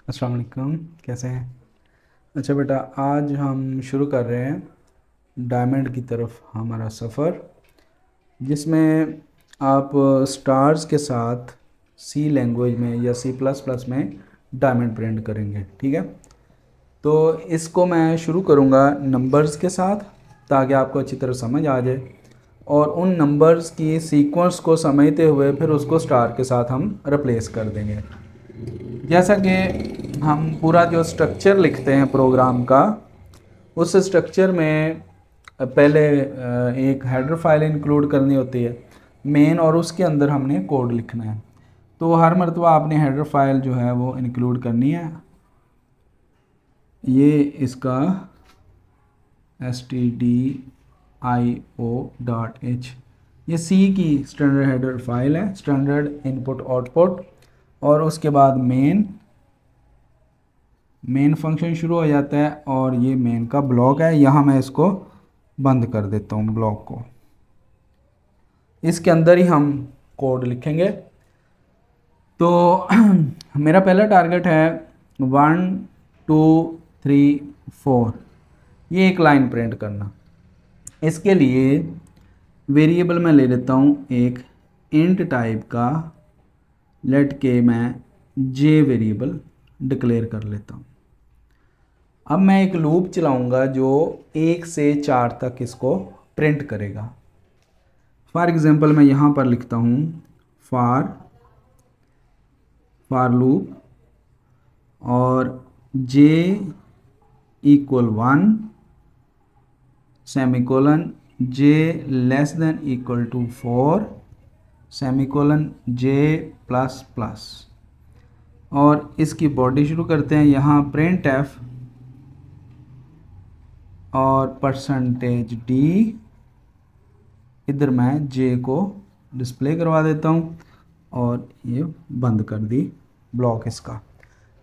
अस्सलाम वालेकुम, कैसे हैं? अच्छा बेटा, आज हम शुरू कर रहे हैं डायमंड की तरफ हमारा सफ़र, जिसमें आप स्टार्स के साथ सी लैंग्वेज में या सी प्लस प्लस में डायमंड प्रिंट करेंगे। ठीक है, तो इसको मैं शुरू करूँगा नंबर्स के साथ ताकि आपको अच्छी तरह समझ आ जाए, और उन नंबर्स की सीक्वेंस को समझते हुए फिर उसको स्टार के साथ हम रिप्लेस कर देंगे। जैसा कि हम पूरा जो स्ट्रक्चर लिखते हैं प्रोग्राम का, उस स्ट्रक्चर में पहले एक हेडर फाइल इंक्लूड करनी होती है मेन, और उसके अंदर हमने कोड लिखना है। तो हर मरतबा आपने हेडर फाइल जो है वो इंक्लूड करनी है। ये इसका stdio.h, ये सी की स्टैंडर्ड हेडर फाइल है, स्टैंडर्ड इनपुट आउटपुट, और उसके बाद मेन फंक्शन शुरू हो जाता है, और ये मेन का ब्लॉक है। यहाँ मैं इसको बंद कर देता हूँ ब्लॉक को, इसके अंदर ही हम कोड लिखेंगे। तो मेरा पहला टारगेट है 1 2 3 4, ये एक लाइन प्रिंट करना। इसके लिए वेरिएबल मैं ले लेता हूँ एक इंट टाइप का, लेट के मैं जे वेरिएबल डिक्लेयर कर लेता हूँ। अब मैं एक लूप चलाऊंगा जो 1 से 4 तक इसको प्रिंट करेगा। फॉर एग्जांपल मैं यहाँ पर लिखता हूँ फॉर लूप और j = 1 semicolon j <= 4 semicolon j plus plus, और इसकी बॉडी शुरू करते हैं यहाँ printf और %d। इधर मैं j को डिस्प्ले करवा देता हूँ और ये बंद कर दी ब्लॉक इसका।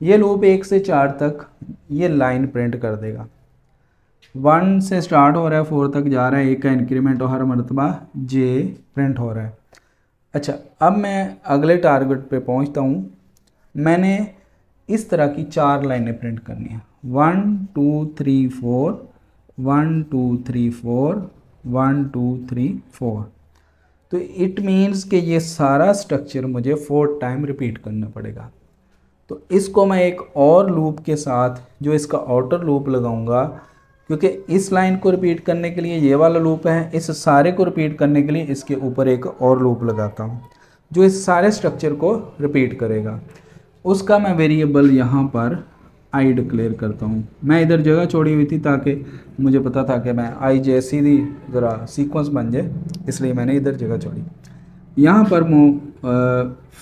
ये लूप 1 से 4 तक ये लाइन प्रिंट कर देगा। 1 से स्टार्ट हो रहा है, 4 तक जा रहा है, 1 का इंक्रीमेंट और हर मरतबा j प्रिंट हो रहा है। अच्छा, अब मैं अगले टारगेट पे पहुंचता हूँ। मैंने इस तरह की 4 लाइनें प्रिंट करनी है, 1 2 3 4 1 2 3 4 1 2 3 4। तो इट मीन्स कि ये सारा स्ट्रक्चर मुझे 4 टाइम रिपीट करना पड़ेगा। तो इसको मैं एक और लूप के साथ, जो इसका आउटर लूप लगाऊंगा, क्योंकि इस लाइन को रिपीट करने के लिए ये वाला लूप है, इस सारे को रिपीट करने के लिए इसके ऊपर एक और लूप लगाता हूँ जो इस सारे स्ट्रक्चर को रिपीट करेगा। उसका मैं वेरिएबल यहाँ पर आई डिक्लेयर करता हूँ। मैं इधर जगह छोड़ी हुई थी ताकि मुझे पता था कि मैं आई जैसी दी ज़रा सीक्वेंस बन जाए, इसलिए मैंने इधर जगह छोड़ी। यहाँ पर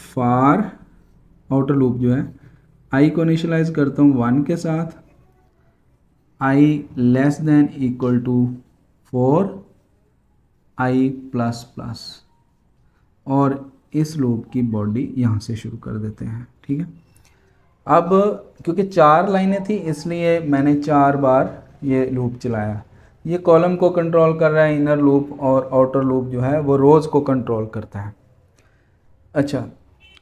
फॉर आउटर लूप जो है, आई को इनिशियलाइज करता हूँ 1 के साथ, i <= 4 i प्लस प्लस, और इस लूप की बॉडी यहाँ से शुरू कर देते हैं। ठीक है, अब क्योंकि 4 लाइनें थी इसलिए मैंने 4 बार ये लूप चलाया। ये कॉलम को कंट्रोल कर रहा है इनर लूप, और आउटर लूप जो है वो रोज़ को कंट्रोल करता है। अच्छा,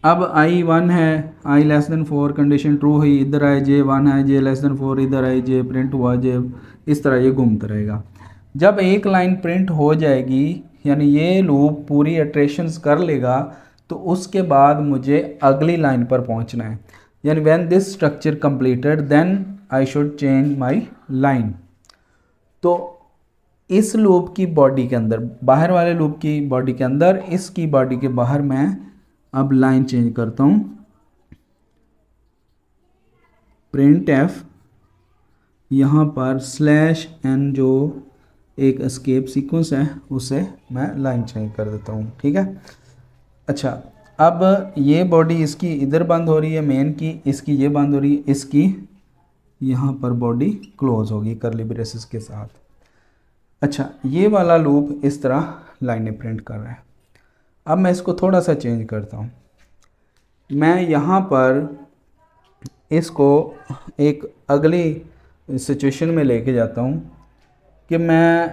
अब i 1 है, i <4 कंडीशन ट्रू हुई, इधर आए j 1 है, j <4 इधर आए j प्रिंट हुआ j, इस तरह ये घूमता रहेगा। जब एक लाइन प्रिंट हो जाएगी, यानी ये लूप पूरी इटरेशंस कर लेगा, तो उसके बाद मुझे अगली लाइन पर पहुंचना है। यानी when this structure completed then I should change my line. तो इस लूप की बॉडी के अंदर, बाहर वाले लूप की बॉडी के अंदर, इसकी बॉडी के बाहर मैं अब लाइन चेंज करता हूँ, printf यहाँ पर /n जो एक एस्केप सीक्वेंस है उसे मैं लाइन चेंज कर देता हूँ। ठीक है, अच्छा, अब ये बॉडी इसकी इधर बंद हो रही है मेन की, इसकी ये बंद हो रही है, इसकी यहाँ पर बॉडी क्लोज होगी कर्ली ब्रेसेस के साथ। अच्छा, ये वाला लूप इस तरह लाइनें प्रिंट कर रहा है। अब मैं इसको थोड़ा सा चेंज करता हूँ। मैं यहाँ पर इसको एक अगली सिचुएशन में लेके जाता हूँ कि मैं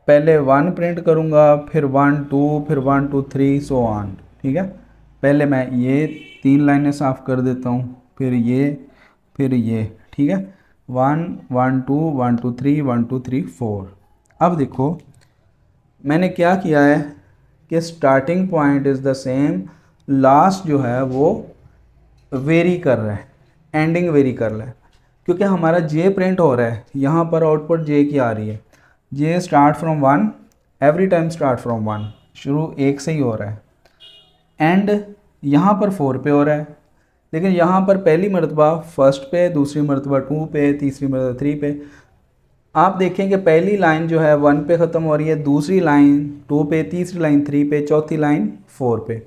पहले 1 प्रिंट करूँगा, फिर 1 2, फिर 1 2 3 सो ऑन। ठीक है, पहले मैं ये 3 लाइनें साफ़ कर देता हूँ, फिर फिर ये, ठीक है, 1 1 2 1 2 3 1 2 3 4। अब देखो मैंने क्या किया है कि starting point is the same, last जो है वो वेरी कर रहा है, एंडिंग वेरी कर रहा है, क्योंकि हमारा जे प्रिंट हो रहा है, यहाँ पर आउटपुट जे की आ रही है, j start from 1, every time start from 1, शुरू 1 से ही हो रहा है, एंड यहाँ पर 4 पे हो रहा है, लेकिन यहाँ पर पहली मरतबा फर्स्ट पे, दूसरी मरतबा 2 पे, तीसरी मरतबा 3 पे। आप देखें कि पहली लाइन जो है 1 पे ख़त्म हो रही है, दूसरी लाइन 2 पे, तीसरी लाइन 3 पे, चौथी लाइन 4 पे।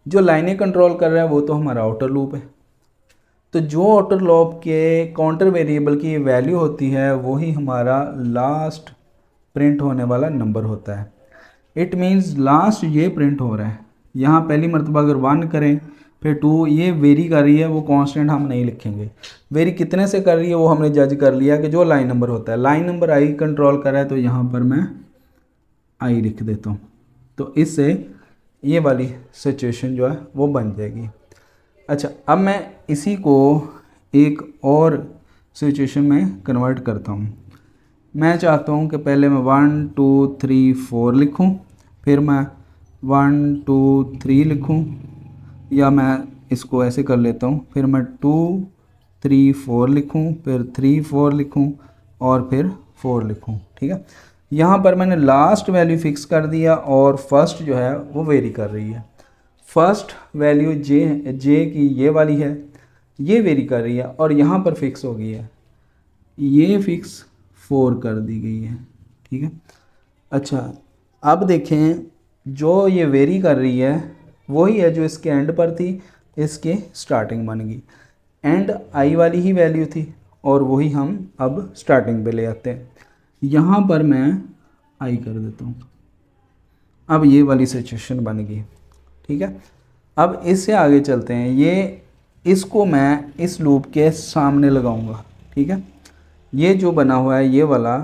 जो लाइनें कंट्रोल कर रहा है वो तो हमारा आउटर लूप है। तो जो आउटर लूप के काउंटर वेरिएबल की वैल्यू होती है वही हमारा लास्ट प्रिंट होने वाला नंबर होता है। इट मीन्स लास्ट ये प्रिंट हो रहा है, यहाँ पहली मरतबा अगर 1 करें फिर 2, ये वेरी कर रही है, वो कांस्टेंट हम नहीं लिखेंगे। वेरी कितने से कर रही है वो हमने जज कर लिया कि जो लाइन नंबर होता है, लाइन नंबर आई कंट्रोल कर रहा है, तो यहाँ पर मैं आई लिख देता हूँ। तो इससे ये वाली सिचुएशन जो है वो बन जाएगी। अच्छा, अब मैं इसी को एक और सिचुएशन में कन्वर्ट करता हूँ। मैं चाहता हूँ कि पहले मैं 1 2 3 4 लिखूँ, फिर मैं 1 2 3 लिखूँ, या मैं इसको ऐसे कर लेता हूँ, फिर मैं 2 3 4 लिखूँ, फिर 3 4 लिखूँ और फिर 4 लिखूँ। ठीक है, यहाँ पर मैंने लास्ट वैल्यू फिक्स कर दिया और फर्स्ट जो है वो वेरी कर रही है। फर्स्ट वैल्यू जे की ये वाली है, ये वेरी कर रही है और यहाँ पर फिक्स हो गई है, ये फिक्स 4 कर दी गई है। ठीक है, अच्छा अब देखें जो ये वेरी कर रही है वही है जो इसके एंड पर थी, इसके स्टार्टिंग बन गई। एंड आई वाली ही वैल्यू थी और वही हम अब स्टार्टिंग पे ले आते हैं। यहाँ पर मैं आई कर देता हूँ, अब ये वाली सिचुएशन बन गई। ठीक है, अब इससे आगे चलते हैं। ये इसको मैं इस लूप के सामने लगाऊंगा। ठीक है, ये जो बना हुआ है ये वाला,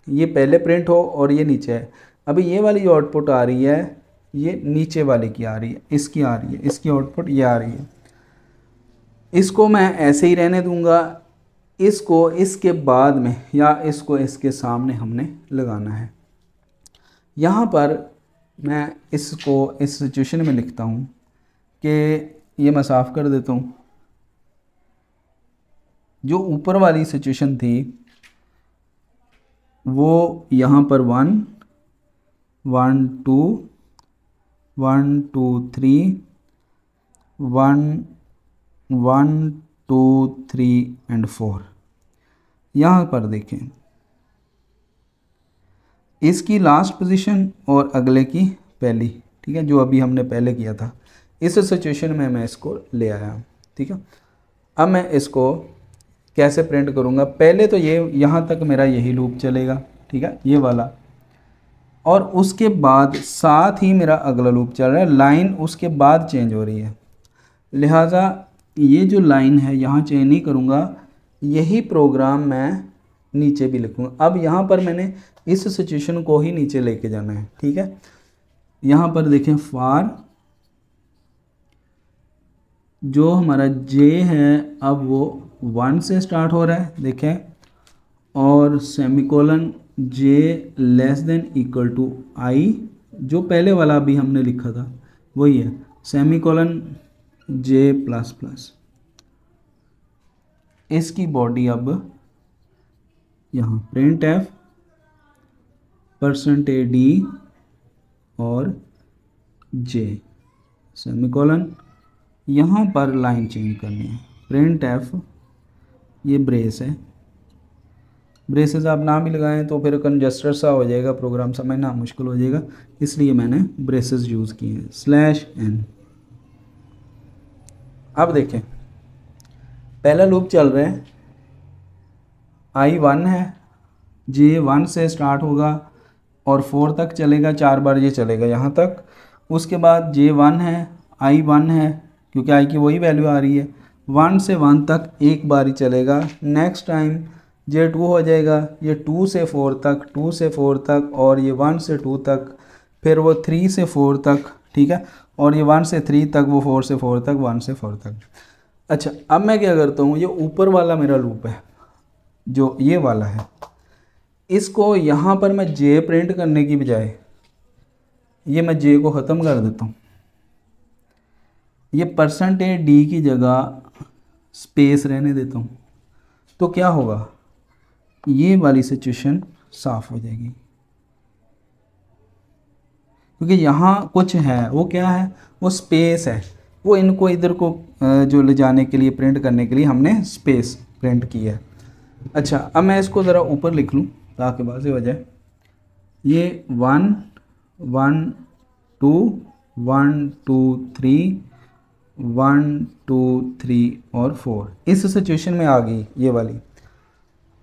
ये पहले प्रिंट हो और ये नीचे है। अभी ये वाली जो आउटपुट आ रही है ये नीचे वाले की आ रही है, इसकी आ रही है, इसकी आउटपुट ये आ रही है। इसको मैं ऐसे ही रहने दूंगा, इसको इसके बाद में या इसको इसके सामने हमने लगाना है। यहाँ पर मैं इसको इस सिचुएशन में लिखता हूँ कि ये मैं साफ़ कर देता हूँ। जो ऊपर वाली सिचुएशन थी वो यहाँ पर 1 1 2 1 2 3 1 1 2 3 एंड 4। यहाँ पर देखें इसकी लास्ट पोजीशन और अगले की पहली। ठीक है, जो अभी हमने पहले किया था, इस सिचुएशन में मैं इसको ले आया। ठीक है, अब मैं इसको कैसे प्रिंट करूँगा, पहले तो ये यहाँ तक मेरा यही लूप चलेगा। ठीक है, ये वाला, और उसके बाद साथ ही मेरा अगला लूप चल रहा है, लाइन उसके बाद चेंज हो रही है, लिहाजा ये जो लाइन है यहाँ चेंज नहीं करूँगा, यही प्रोग्राम मैं नीचे भी लिखूँगा। अब यहाँ पर मैंने इस सिचुएशन को ही नीचे लेके जाना है। ठीक है, यहाँ पर देखें फॉर जो हमारा जे है अब वो 1 से स्टार्ट हो रहा है, देखें, और semicolon j less than equal to i, जो पहले वाला अभी हमने लिखा था वही है, सेमीकोलन जे प्लस प्लस। इसकी बॉडी अब यहाँ प्रिंट एफ %d और जे सेमीकोलन, यहाँ पर लाइन चेंज करनी है, प्रिंट एफ, ये ब्रेस है, ब्रेसेस आप ना भी लगाएं तो फिर कंजस्टर सा हो जाएगा, प्रोग्राम समझना मुश्किल हो जाएगा, इसलिए मैंने ब्रेसेस यूज़ किए हैं, /n। अब देखें पहला लूप चल रहा है, आई 1 है, जे 1 से स्टार्ट होगा और 4 तक चलेगा, 4 बार ये चलेगा यहाँ तक। उसके बाद जे 1 है, आई 1 है, क्योंकि आई की वही वैल्यू आ रही है, 1 से 1 तक एक बार ही चलेगा। नेक्स्ट टाइम जे 2 हो जाएगा, ये 2 से 4 तक, 2 से 4 तक, और ये 1 से 2 तक, फिर वो 3 से 4 तक। ठीक है, और ये 1 से 3 तक, वो 4 से 4 तक, 1 से 4 तक। अच्छा, अब मैं क्या करता हूँ, ये ऊपर वाला मेरा लूप है जो ये वाला है, इसको यहाँ पर मैं जे प्रिंट करने की बजाय ये मैं जे को ख़त्म कर देता हूँ, ये परसेंटेज डी की जगह स्पेस रहने देता हूँ, तो क्या होगा, ये वाली सिचुएशन साफ हो जाएगी। क्योंकि यहाँ कुछ है, वो क्या है, वो स्पेस है, वो इनको इधर को जो ले जाने के लिए, प्रिंट करने के लिए हमने स्पेस प्रिंट की है। अच्छा, अब मैं इसको ज़रा ऊपर लिख लूँ ताकि वाज़ेह हो जाए। ये 1 1 2 1 2 3 1 2 3 और 4 इस सिचुएशन में आ गई ये वाली।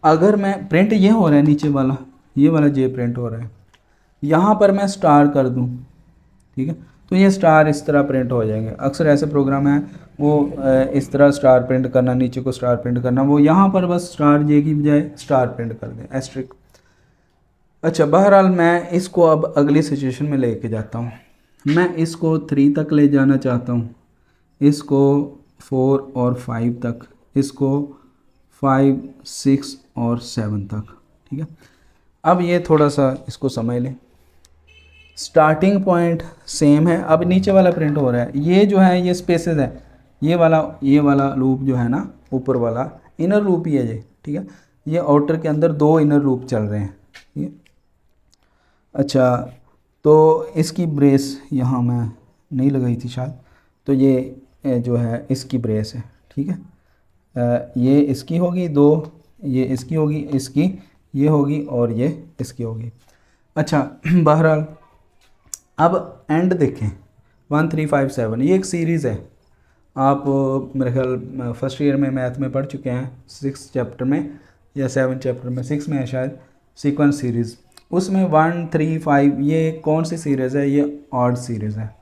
अगर मैं प्रिंट ये हो रहा है नीचे वाला, ये वाला जे प्रिंट हो रहा है, यहाँ पर मैं स्टार कर दूँ, ठीक है, तो ये स्टार इस तरह प्रिंट हो जाएंगे। अक्सर ऐसे प्रोग्राम हैं वो इस तरह स्टार प्रिंट करना, नीचे को स्टार प्रिंट करना, वो यहाँ पर बस स्टार जे की बजाय स्टार प्रिंट कर दें, एस्ट्रिक। अच्छा, बहरहाल मैं इसको अब अगली सिचुएशन में लेके जाता हूँ। मैं इसको 3 तक ले जाना चाहता हूँ, इसको 4 और 5 तक, इसको 5 6 और 7 तक, ठीक है। अब ये थोड़ा सा इसको समझ लें, स्टार्टिंग पॉइंट सेम है, अब नीचे वाला प्रिंट हो रहा है, ये जो है ये स्पेसेस है, ये वाला लूप जो है ना, ऊपर वाला इनर लूप ही है ये, ठीक है। ये आउटर के अंदर 2 इनर लूप चल रहे हैं, ठीक है। अच्छा, तो इसकी ब्रेस यहाँ मैं नहीं लगाई थी शायद, तो ये जो है इसकी ब्रेस है, ठीक है। ये इसकी होगी 2, ये इसकी होगी, इसकी ये होगी और ये इसकी होगी। अच्छा, बहरहाल अब एंड देखें, 1 3 5 7 ये एक सीरीज़ है। आप मेरे ख्याल फर्स्ट ईयर में मैथ में पढ़ चुके हैं, 6 चैप्टर में या 7 चैप्टर में, 6 में है शायद, सीक्वेंस सीरीज़। उसमें 1 3 5 ये कौन सी सीरीज़ है, ये ऑड सीरीज़ है।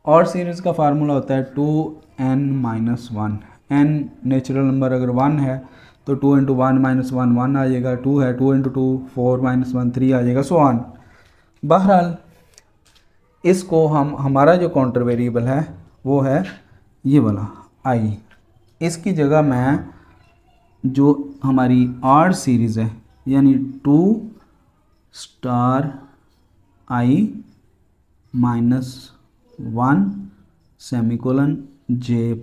ऑड सीरीज़ का फार्मूला होता है 2n-1। n नेचुरल नंबर अगर 1 है तो 2 × 1 - 1 1 आ जाएगा, 2 है 2 × 2 4 - 1 3 आ जाएगा, सो ऑन। बहरहाल इसको हमारा जो काउंटर वेरिएबल है वो है ये वाला i। इसकी जगह मैं जो हमारी ऑड सीरीज़ है, यानी 2 i - 1 सेमीकोलन j++।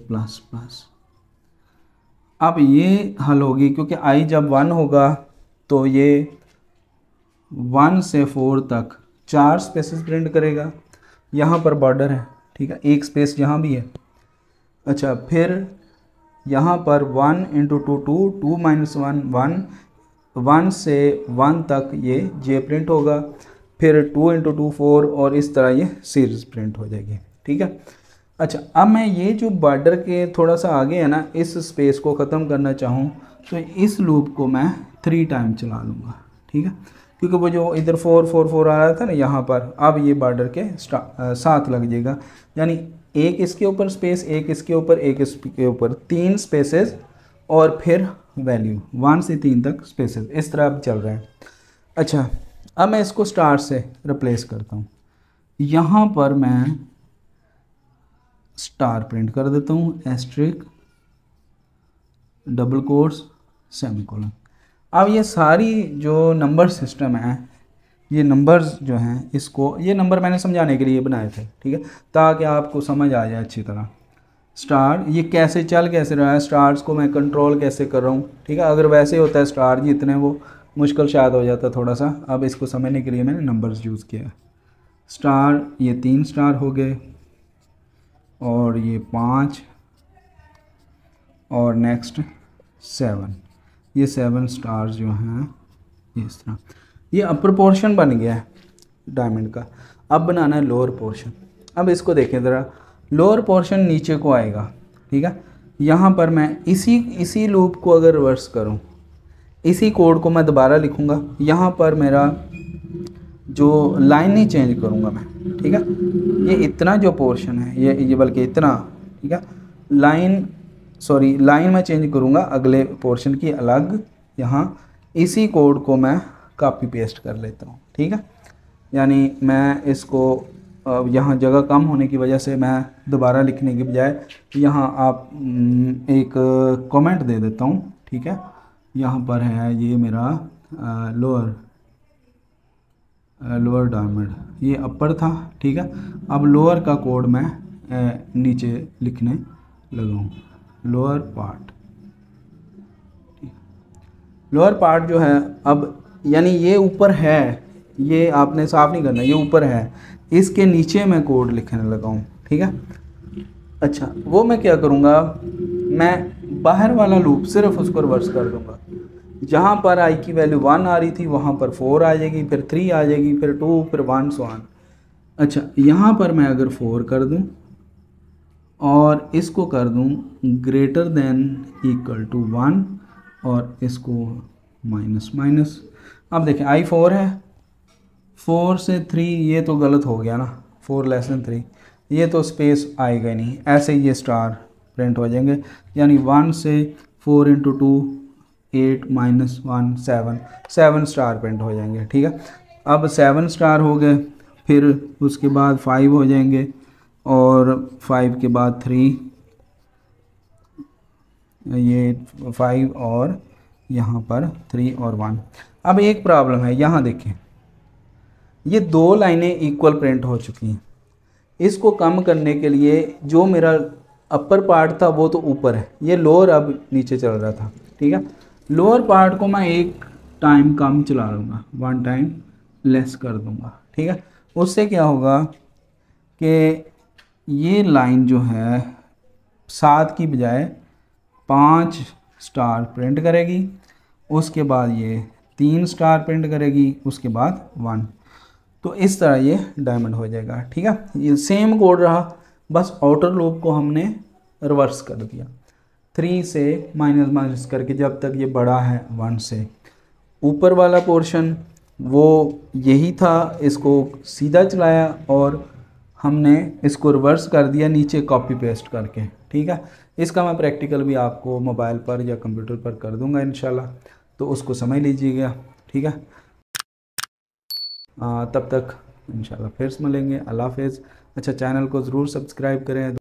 अब ये हल होगी, क्योंकि i जब 1 होगा तो ये 1 से 4 तक 4 स्पेसेस प्रिंट करेगा। यहाँ पर बॉर्डर है, ठीक है, एक स्पेस यहाँ भी है। अच्छा, फिर यहाँ पर 1 × 2 2 2 - 1 1 1 से 1 तक ये जे प्रिंट होगा, फिर 2 × 2 4 और इस तरह ये सीरीज प्रिंट हो जाएगी, ठीक है। अच्छा, अब मैं ये जो बॉर्डर के थोड़ा सा आगे है ना, इस स्पेस को ख़त्म करना चाहूँ तो इस लूप को मैं 3 टाइम चला लूँगा, ठीक है, क्योंकि वो जो इधर 4 4 4 आ रहा था ना यहाँ पर, अब ये बॉर्डर के साथ लग जाएगा, यानी एक इसके ऊपर स्पेस, एक इसके ऊपर, एक इसके ऊपर, 3 स्पेसेस और फिर वैल्यू 1 से 3 तक स्पेसेस, इस तरह अब चल रहा है। अच्छा, अब मैं इसको स्टार से रिप्लेस करता हूँ, यहाँ पर मैं स्टार प्रिंट कर देता हूँ, एस्ट्रिक डबल कोट्स सेमीकोलन। अब ये सारी जो नंबर सिस्टम है, ये नंबर्स जो हैं, इसको ये नंबर मैंने समझाने के लिए बनाए थे, ठीक है, ताकि आपको समझ आ जाए अच्छी तरह। स्टार ये कैसे चल कैसे रहा है, स्टार्स को मैं कंट्रोल कैसे कर रहा हूँ, ठीक है। अगर वैसे होता है स्टार जी इतने, वो मुश्किल शायद हो जाता थोड़ा सा। अब इसको समझने के लिए मैंने नंबर्स यूज़ किया। स्टार ये 3 स्टार हो गए और ये 5 और नेक्स्ट 7, ये 7 स्टार्स जो हैं इस तरह। ये अपर पोर्शन बन गया है डायमंड का। अब बनाना है लोअर पोर्शन। अब इसको देखें ज़रा, लोअर पोर्शन नीचे को आएगा, ठीक है। यहाँ पर मैं इसी लूप को अगर रिवर्स करूँ, इसी कोड को मैं दोबारा लिखूँगा, यहाँ पर मेरा जो लाइन नहीं चेंज करूँगा मैं, ठीक है। ये इतना जो पोर्शन है, ये बल्कि इतना, ठीक है, लाइन मैं चेंज करूँगा अगले पोर्शन की अलग। यहाँ इसी कोड को मैं कॉपी पेस्ट कर लेता हूँ, ठीक है। यानी मैं इसको यहाँ जगह कम होने की वजह से मैं दोबारा लिखने के बजाय यहाँ आप एक कमेंट दे देता हूँ, ठीक है। यहाँ पर है ये मेरा लोअर डायमंड, ये अपर था, ठीक है। अब लोअर का कोड मैं नीचे लिखने लगा हूँ, लोअर पार्ट। लोअर पार्ट जो है अब यानी ये ऊपर है, ये आपने साफ नहीं करना, ये ऊपर है, इसके नीचे मैं कोड लिखने लगा हूँ, ठीक है। अच्छा, वो मैं क्या करूँगा, मैं बाहर वाला लूप सिर्फ उसको रिवर्स कर दूँगा। जहाँ पर आई की वैल्यू 1 आ रही थी वहाँ पर 4 आ जाएगी, फिर 3 आ जाएगी, फिर 2, फिर 1 सो ऑन। अच्छा, यहाँ पर मैं अगर 4 कर दूँ और इसको कर दूँ ग्रेटर देन इक्वल टू 1 और इसको माइनस माइनस, अब देखें i4 है, 4 से 3 ये तो गलत हो गया ना, 4 लेस देन 3, ये तो स्पेस आएगा नहीं, ऐसे ही ये स्टार प्रिंट हो जाएंगे। यानी 1 से 4 इंटू 2 8 माइनस 1 7, 7 स्टार प्रिंट हो जाएंगे, ठीक है। अब 7 स्टार हो गए, फिर उसके बाद 5 हो जाएंगे और 5 के बाद 3, ये 5 और यहाँ पर 3 और 1। अब एक प्रॉब्लम है, यहाँ देखें ये 2 लाइनें इक्वल प्रिंट हो चुकी हैं। इसको कम करने के लिए जो मेरा अपर पार्ट था वो तो ऊपर है, ये लोअर अब नीचे चल रहा था, ठीक है। लोअर पार्ट को मैं एक टाइम कम चला लूँगा, 1 टाइम लेस कर दूँगा, ठीक है। उससे क्या होगा कि ये लाइन जो है 7 की बजाय 5 स्टार प्रिंट करेगी, उसके बाद ये 3 स्टार प्रिंट करेगी, उसके बाद 1। तो इस तरह ये डायमंड हो जाएगा, ठीक है। ये सेम कोड रहा, बस आउटर लूप को हमने रिवर्स कर दिया, 3 से माइनस माइनस करके जब तक ये बड़ा है 1 से। ऊपर वाला पोर्शन वो यही था, इसको सीधा चलाया और हमने इसको रिवर्स कर दिया नीचे कॉपी पेस्ट करके, ठीक है। इसका मैं प्रैक्टिकल भी आपको मोबाइल पर या कंप्यूटर पर कर दूंगा इंशाल्लाह, तो उसको समझ लीजिएगा, ठीक है। तब तक इंशाल्लाह फिर से मिलेंगे, अल्लाह हाफ़िज़। अच्छा, चैनल को ज़रूर सब्सक्राइब करें।